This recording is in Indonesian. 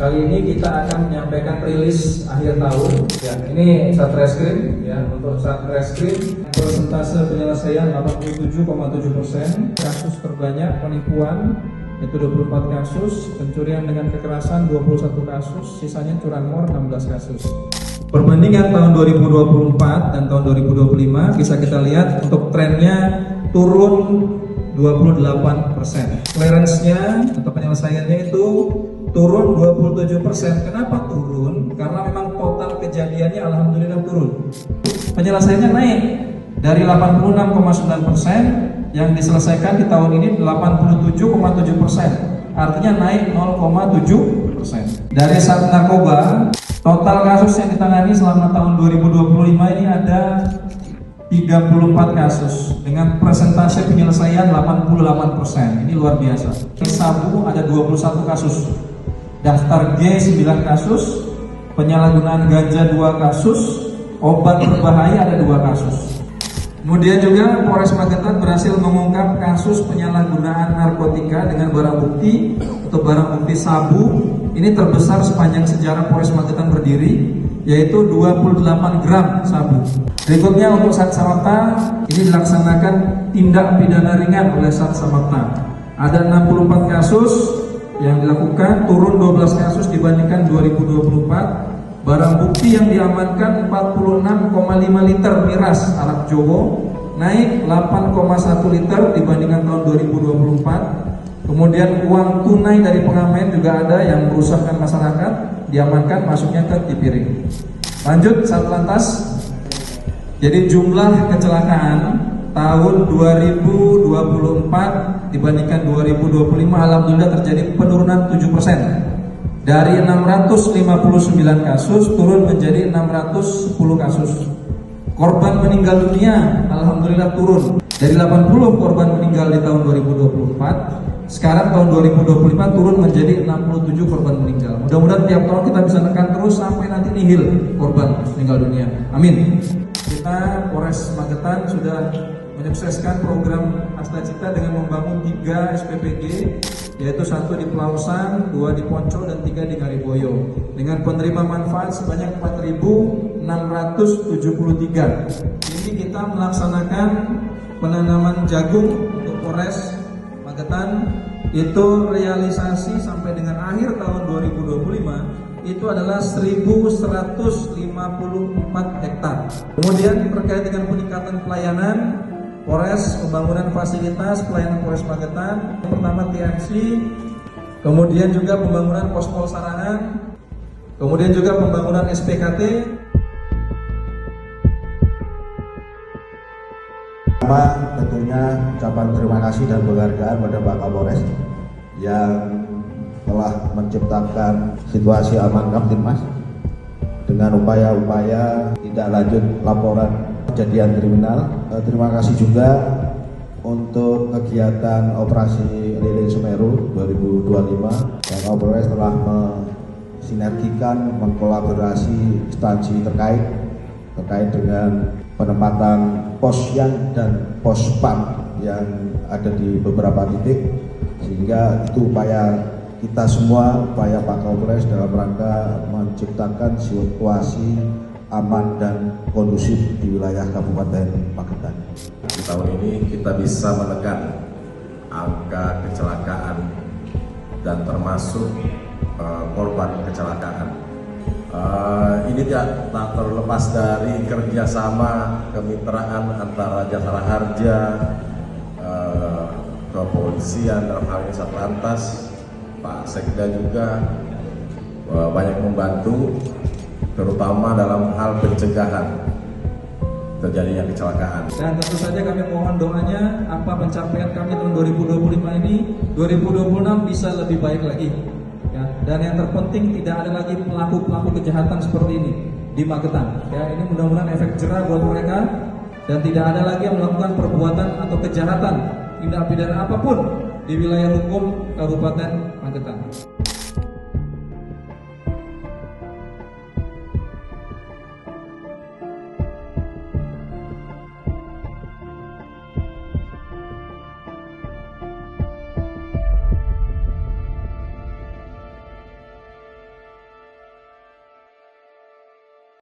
Kali ini kita akan menyampaikan rilis akhir tahun. Ya, ini Satreskrim. Ya, untuk Satreskrim persentase penyelesaian 87,7%. Kasus terbanyak penipuan itu 24 kasus, pencurian dengan kekerasan 21 kasus, sisanya curanmor 16 kasus. Perbandingan tahun 2024 dan tahun 2025 bisa kita lihat untuk trennya turun 28%. Clearance-nya atau penyelesaiannya itu turun 27%. Kenapa turun? Karena memang total kejadiannya alhamdulillah turun. Penyelesaiannya naik dari 86,9% yang diselesaikan di tahun ini 87,7%. Artinya naik 0,7%. Dari Sat Narkoba, total kasus yang ditangani selama tahun 2025 ini ada 34 kasus dengan persentase penyelesaian 88%. Ini luar biasa. Sabu ada 21 kasus, daftar G 9 kasus, penyalahgunaan ganja 2 kasus, obat berbahaya ada 2 kasus. Kemudian juga Polres Magetan berhasil mengungkap kasus penyalahgunaan narkotika dengan barang bukti atau barang bukti sabu. Ini terbesar sepanjang sejarah Polres Magetan berdiri, yaitu 28 gram sabu. Berikutnya untuk Sat Samapta, ini dilaksanakan tindak pidana ringan oleh Sat Samapta. Ada 64 kasus yang dilakukan, turun 12 kasus dibandingkan 2024. Barang bukti yang diamankan 46,5 liter miras arak Jowo, naik 8,1 liter dibandingkan tahun 2024. Kemudian uang tunai dari pengamen juga ada yang merusakkan masyarakat, diamankan, masuknya ke Tipiring. Lanjut Satlantas. Jadi jumlah kecelakaan tahun 2024 dibandingkan 2025 alhamdulillah terjadi penurunan 7%. Dari 659 kasus turun menjadi 610 kasus. Korban meninggal dunia alhamdulillah turun dari 80 korban meninggal di tahun 2024, sekarang tahun 2025 turun menjadi 67 korban meninggal. Mudah-mudahan tiap tahun kita bisa nekan terus sampai nanti nihil korban meninggal dunia. Amin. Kita Polres Magetan sudah menyukseskan program Astacita dengan membangun 3 SPPG, yaitu 1 di Pelausan, 2 di Poncol, dan 3 di Kariboyo, dengan penerima manfaat sebanyak 4.673. Ini kita melaksanakan penanaman jagung untuk Polres Magetan. Itu realisasi sampai dengan akhir tahun 2025 itu adalah 1.154 hektar. Kemudian terkait dengan peningkatan pelayanan Polres, pembangunan fasilitas pelayanan Polres Magetan, yang pertama TMC, kemudian juga pembangunan pospol sarangan, kemudian juga pembangunan SPKT. Pertama tentunya ucapan terima kasih dan penghargaan pada Pak Kapolres yang telah menciptakan situasi aman Kamtibmas dengan upaya-upaya tindak lanjut laporan kejadian kriminal. Terima kasih juga untuk kegiatan operasi Lilin Semeru 2025 yang Kapolres telah mensinergikan, mengkolaborasi instansi terkait dengan penempatan posyan dan pospam yang ada di beberapa titik, sehingga itu upaya kita semua, upaya Pak Kapolres dalam rangka menciptakan situasi aman dan kondusif di wilayah Kabupaten Magetan. Di tahun ini kita bisa menekan angka kecelakaan dan termasuk korban kecelakaan. Ini tak terlepas dari kerjasama kemitraan antara Jasara Harja, kepolisian dalam hal ini Satlantas, Pak Sekda juga banyak membantu, terutama dalam hal pencegahan terjadinya kecelakaan. Dan tentu saja kami mohon doanya, apa pencapaian kami tahun 2025 ini, 2026 bisa lebih baik lagi. Ya, dan yang terpenting tidak ada lagi pelaku-pelaku kejahatan seperti ini di Magetan. Ya, ini mudah-mudahan efek jerah buat mereka dan tidak ada lagi yang melakukan perbuatan atau kejahatan tindak pidana apapun di wilayah hukum Kabupaten Magetan.